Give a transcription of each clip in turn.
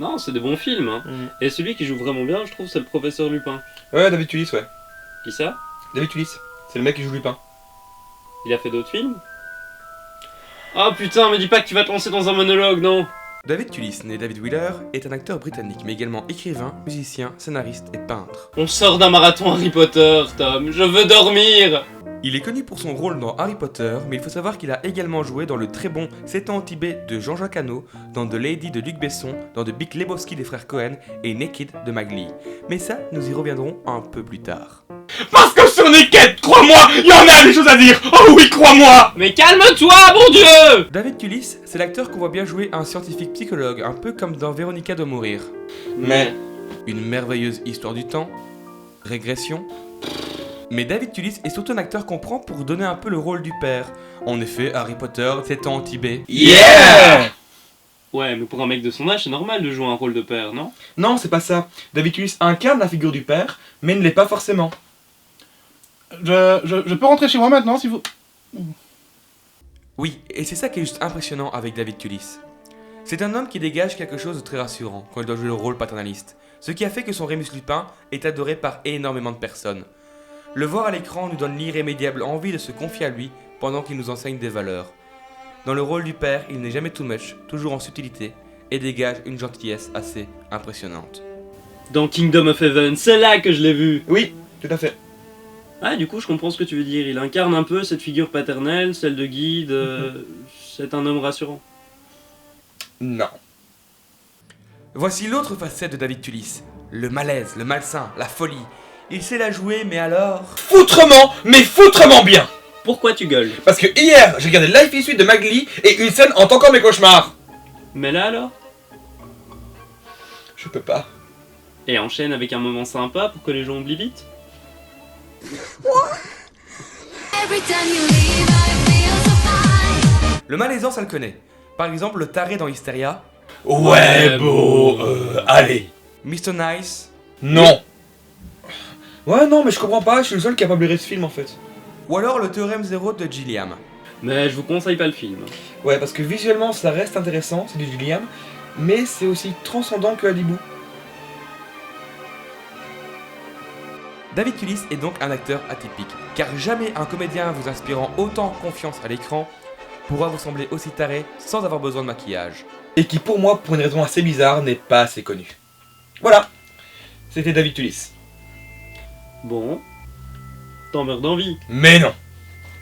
Non, c'est des bons films, hein. Et celui qui joue vraiment bien, je trouve, c'est le professeur Lupin. Ouais, David Tullis, ouais. Qui ça? David Tullis, c'est le mec qui joue Lupin. Il a fait d'autres films? Oh putain, me dis pas que tu vas te lancer dans un monologue, non? David Tullis, né David Wheeler, est un acteur britannique, mais également écrivain, musicien, scénariste et peintre. On sort d'un marathon Harry Potter, Tom, je veux dormir! Il est connu pour son rôle dans Harry Potter, mais il faut savoir qu'il a également joué dans le très bon 7 ans au Tibet de Jean-Jacques Hano, dans The Lady de Luc Besson, dans The Big Lebowski des frères Cohen et Naked de Mag Lee. Mais ça, nous y reviendrons un peu plus tard. Parce que sur Naked, crois-moi, il y en a des choses à dire. Oh oui, crois-moi. Mais calme-toi, bon Dieu! David Tullis, c'est l'acteur qu'on voit bien jouer un scientifique psychologue, un peu comme dans Véronica doit mourir. Mais... Une merveilleuse histoire du temps, régression. Mais David Tullis est surtout un acteur qu'on prend pour donner un peu le rôle du père. En effet, Harry Potter, 7 ans au Tibet. Yeah. Ouais, mais pour un mec de son âge, c'est normal de jouer un rôle de père, non? Non, c'est pas ça. David Tullis incarne la figure du père, mais ne l'est pas forcément. Je peux rentrer chez moi maintenant si vous... Oui, et c'est ça qui est juste impressionnant avec David Tullis. C'est un homme qui dégage quelque chose de très rassurant quand il doit jouer le rôle paternaliste, ce qui a fait que son Rémus Lupin est adoré par énormément de personnes. Le voir à l'écran nous donne l'irrémédiable envie de se confier à lui pendant qu'il nous enseigne des valeurs. Dans le rôle du père, il n'est jamais too much, toujours en subtilité, et dégage une gentillesse assez impressionnante. Dans Kingdom of Heaven, c'est là que je l'ai vu! Oui, tout à fait. Ah, du coup, je comprends ce que tu veux dire. Il incarne un peu cette figure paternelle, celle de guide. C'est un homme rassurant. Non. Voici l'autre facette de David Tullis. Le malaise, le malsain, la folie. Il sait la jouer, mais alors... Foutrement, mais foutrement bien. Pourquoi tu gueules? Parce que hier, j'ai regardé Life is Sweet de Mag Lee et une scène hante encore mes cauchemars. Mais là alors? Je peux pas. Et enchaîne avec un moment sympa pour que les gens oublient vite. Le malaisant, ça le connaît. Par exemple, le taré dans Hysteria. Ouais, beau, allez. Mr. Nice. Non. Ouais, non, mais je comprends pas, je suis le seul qui a pas bluré ce film en fait. Ou alors le théorème 0 de Gilliam. Mais je vous conseille pas le film. Ouais, parce que visuellement ça reste intéressant, c'est du Gilliam, mais c'est aussi transcendant que Adibou. David Tullis est donc un acteur atypique, car jamais un comédien vous inspirant autant confiance à l'écran pourra vous sembler aussi taré sans avoir besoin de maquillage. Et qui pour moi, pour une raison assez bizarre, n'est pas assez connu. Voilà, c'était David Tullis. Bon. T'en meurs d'envie. Mais non.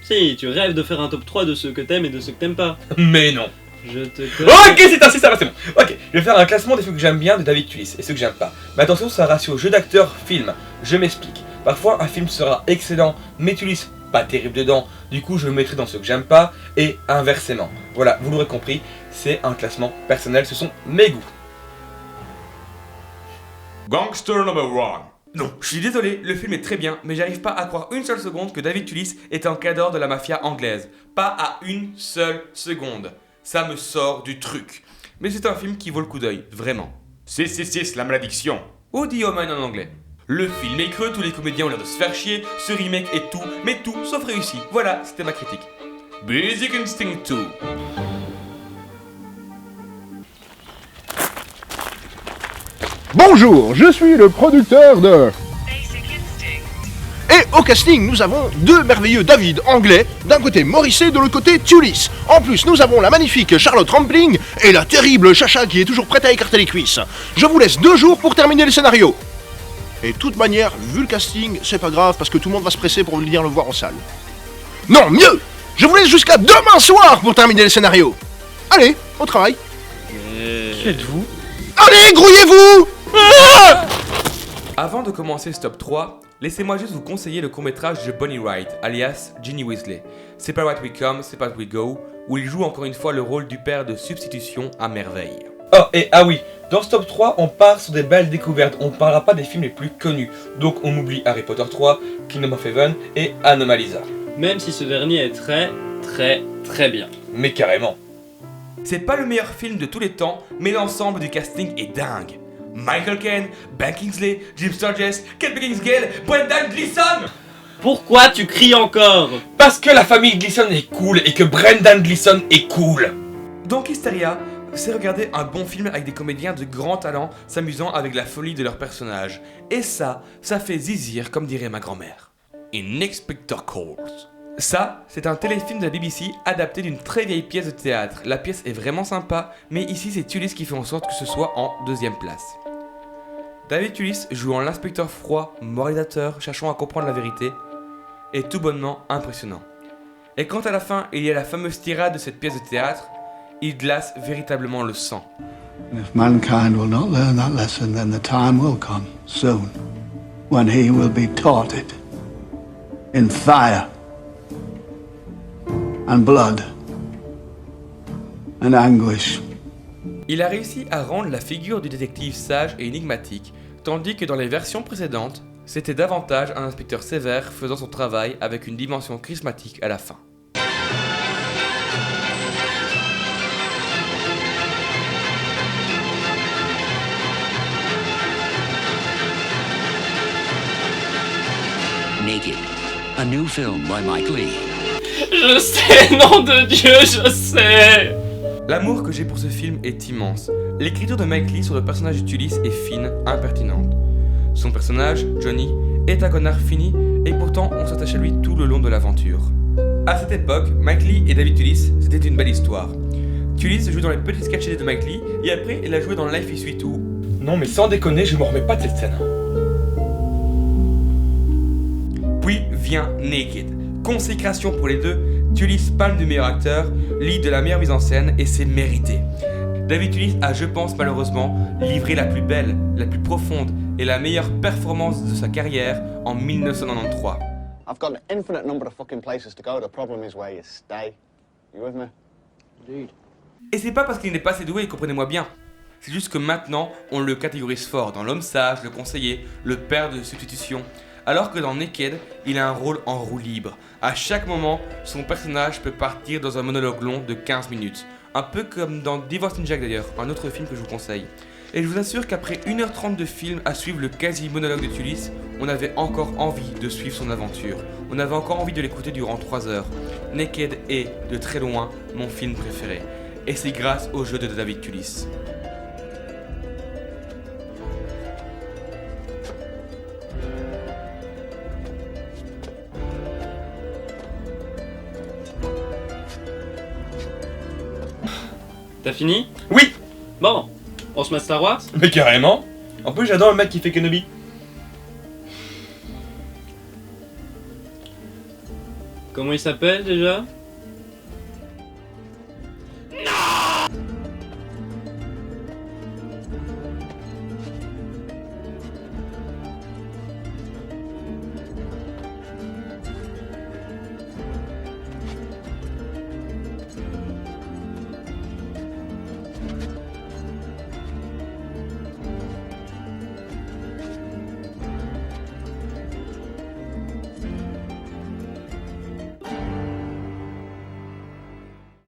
Si, tu rêves de faire un top 3 de ceux que t'aimes et de ceux que t'aimes pas. Mais non. Je te Ok, c'est ainsi, ça va, c'est bon. Ok, je vais faire un classement des films que j'aime bien de David Tullis et ceux que j'aime pas. Mais attention, c'est un ratio jeu d'acteur-film. Je m'explique. Parfois, un film sera excellent, mais Tullis pas terrible dedans. Du coup, je le mettrai dans ceux que j'aime pas et inversement. Voilà, vous l'aurez compris, c'est un classement personnel, ce sont mes goûts. Gangster number 1. Non, je suis désolé, le film est très bien, mais j'arrive pas à croire une seule seconde que David Tullis est un cadre de la mafia anglaise. Pas à une seule seconde. Ça me sort du truc. Mais c'est un film qui vaut le coup d'œil, vraiment. 666, la malédiction. Ou The Omen en anglais. Le film est creux, tous les comédiens ont l'air de se faire chier, ce remake est tout, mais tout sauf réussi. Voilà, c'était ma critique. Basic Instinct 2. Bonjour, je suis le producteur de... Et au casting, nous avons deux merveilleux David anglais, d'un côté Morrissey, de l'autre côté Tullis. En plus, nous avons la magnifique Charlotte Rampling et la terrible Chacha qui est toujours prête à écarter les cuisses. Je vous laisse 2 jours pour terminer le scénario. Et de toute manière, vu le casting, c'est pas grave parce que tout le monde va se presser pour venir le voir en salle. Non, mieux! Je vous laisse jusqu'à demain soir pour terminer le scénario. Allez, au travail. Qui êtes-vous? Allez, grouillez-vous! Avant de commencer ce top 3, laissez-moi juste vous conseiller le court-métrage de Bonnie Wright, alias Ginny Weasley. C'est pas what we come, c'est pas what we go, où il joue encore une fois le rôle du père de substitution à merveille. Oh, et ah oui, dans ce top 3, on part sur des belles découvertes, on ne parlera pas des films les plus connus. Donc on oublie Harry Potter 3, Kingdom of Heaven et Anomalisa. Même si ce dernier est très bien. Mais carrément. C'est pas le meilleur film de tous les temps, mais l'ensemble du casting est dingue. Michael Caine, Ben Kingsley, Jim Sturgess, Kate Beckinsale, Brendan Gleeson. Pourquoi tu cries encore? Parce que la famille Gleeson est cool et que Brendan Gleeson est cool. Donc Hysteria, c'est regarder un bon film avec des comédiens de grand talent s'amusant avec la folie de leurs personnages. Et ça fait zizir comme dirait ma grand-mère. Inspector Calls. Ça, c'est un téléfilm de la BBC adapté d'une très vieille pièce de théâtre. La pièce est vraiment sympa, mais ici c'est Tullis qui fait en sorte que ce soit en deuxième place. David Tullis jouant l'inspecteur froid, moralisateur, cherchant à comprendre la vérité, est tout bonnement impressionnant. Et quand à la fin il y a la fameuse tirade de cette pièce de théâtre, il glace véritablement le sang. If mankind will not learn that lesson, then the time will come, soon, when he will be taught it. In fire, and blood, and anguish. Il a réussi à rendre la figure du détective sage et énigmatique, tandis que dans les versions précédentes, c'était davantage un inspecteur sévère faisant son travail avec une dimension charismatique à la fin. Naked, a new film by Mike Lee. Je sais, nom de Dieu, je sais. L'amour que j'ai pour ce film est immense. L'écriture de Mike Lee sur le personnage de Tullis est fine, impertinente. Son personnage, Johnny, est un connard fini et pourtant on s'attache à lui tout le long de l'aventure. À cette époque, Mike Lee et David Tullis, c'était une belle histoire. Tullis joue dans les petits sketchs de Mike Lee et après il a joué dans Life is Sweet où... Non mais sans déconner, je me remets pas de cette scène. Puis vient Naked. Consécration pour les deux, Tullis palme du meilleur acteur, Lee de la meilleure mise en scène et c'est mérité. David Tullis a, je pense malheureusement, livré la plus belle, la plus profonde et la meilleure performance de sa carrière en 1993. I've got an infinite number of fucking places to go. The problem is where you stay. You with me? Indeed. Et c'est pas parce qu'il n'est pas assez doué, comprenez-moi bien. C'est juste que maintenant, on le catégorise fort dans l'homme sage, le conseiller, le père de substitution. Alors que dans Naked, il a un rôle en roue libre. À chaque moment, son personnage peut partir dans un monologue long de 15 minutes. Un peu comme dans Divorce in Jack d'ailleurs, un autre film que je vous conseille. Et je vous assure qu'après 1h30 de film à suivre le quasi-monologue de Tullis, on avait encore envie de suivre son aventure. On avait encore envie de l'écouter durant 3 heures. Naked est, de très loin, mon film préféré. Et c'est grâce au jeu de David Tullis. T'as fini? Oui. Bon, on se met à Star Wars? Mais carrément. En plus j'adore le mec qui fait Kenobi. Comment il s'appelle déjà?